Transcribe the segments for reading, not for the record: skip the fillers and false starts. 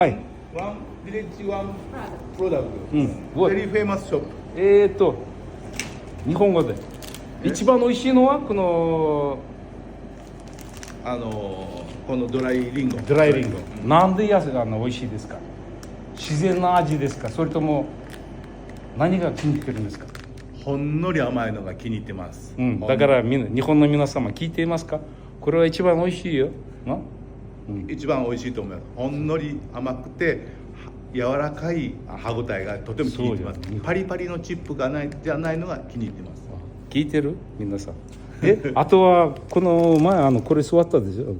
はい。One village, one product. うん。Very famous shop. 日本語で。一番美味しいのはこのこのドライリンゴ。ドライリンゴ。なんで美味しいですか？自然な味ですか？それとも何が気に入ってるんですか？ほんのり甘いのが気に入ってます。うん。だから日本の皆様聞いていますか？これは一番美味しいよ。一番美味しいと思います。ほんのり甘くて柔らかい歯ごたえがとても気に入ってます。パリパリのチップがじゃないのが気に入ってます。聞いてる皆さん。あとはこの前これ座ったでしょ。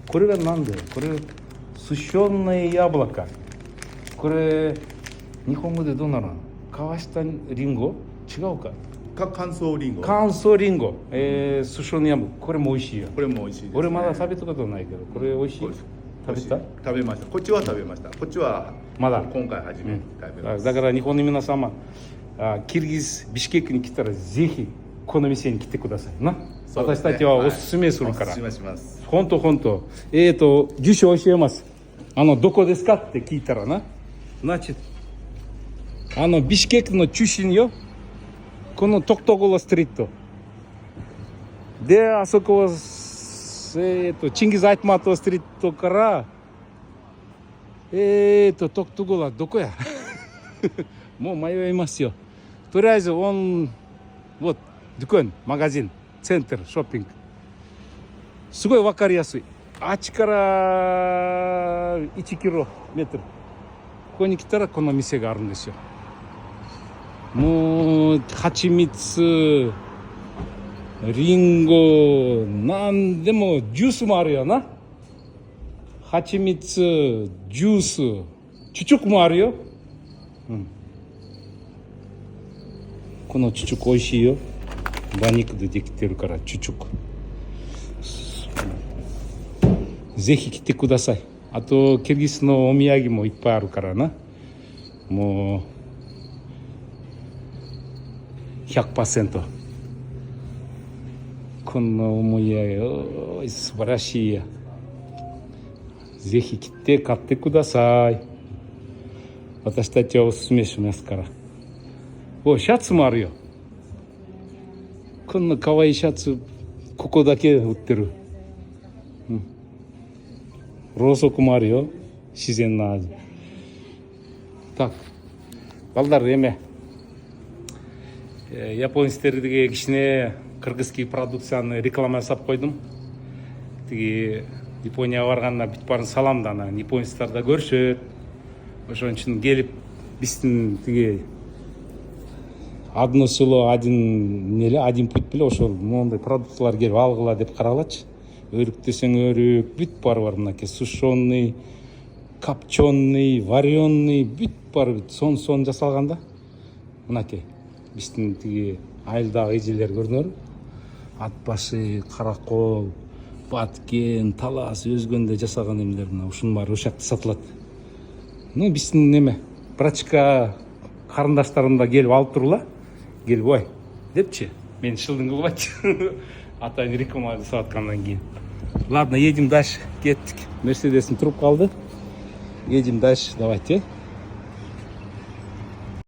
これがなんで？これсушеное яблоко。これ日本語でどうなの？皮下リンゴ？違うか？乾燥リンゴ。乾燥リンゴ。сушеное яблоко。これも美味しいよ。これも美味しいです、ね。俺まだ食べたことないけど、これ美味しい？食べた？食べました。こっちは食べました。こっちはまだ今回初めて食べます。だから日本の皆様、キルギスビシュケクに来たらぜひこの店に来てくださいな。私たちはおすすめするから。おすすめします。本当。住所教えます。どこですかって聞いたらな。Значит、ビシュケクの中心よ。このトクトゴロストリート。で、あそこは、チンギザイトマトストリートから、トクトゴロはどこやもう迷いますよ。とりあえず、вот、дюкон、マガジン、センター、ショッピング。すごいわかりやすい。あっちから1キロメートル。ここに来たらこの店があるんですよ。もう蜂蜜、リンゴ、なんでもジュースもあるよな。蜂蜜、ジュース、チュチュクもあるよ。このチュチュク美味しいよ。馬肉でできてるからチュチュク。ぜひ来てください。あとキルギスのお土産もいっぱいあるからな。もう100%このお土産素晴らしいや。ぜひ来て買ってください。私たちはおすすめしますから。シャツもあるよ。こんな可愛いシャツここだけ売ってる。ろうそくもあるよ。自然な味。Так, балдар эме. Японецтерге кичине кыргызский продукцияны реклама жасап койдум. Тиги Японияга барганда бүт баарын салам да анан японецтер да көрүшөт. Ошон үчүн келип биздин тиги одно село, один путь беле ошол моундай продуктылар келип алгыла деп каралачы. Өрүк десең өрүк, бүт бары бар мынакей. Сушеный, копченый, вареный, бүт бары сон жасалган да. Мынакей. Биздин тиги айылдагы эжелер көрүнөр. Ат башы, каракол, баткен, талас, өзгөндө жасаган эмелер мына ушунун баары ошол жакта сатылат. Биздин неме? Прачка карындаштарым да келип алып тургула. Келип ой депчи. Мен шылдың кылбайчы. Атайын реклама жасап аткандан кийин. Ладно, едем дальше. Кеттик. Мерседесим туруп калды. Едем дальше. Давайте.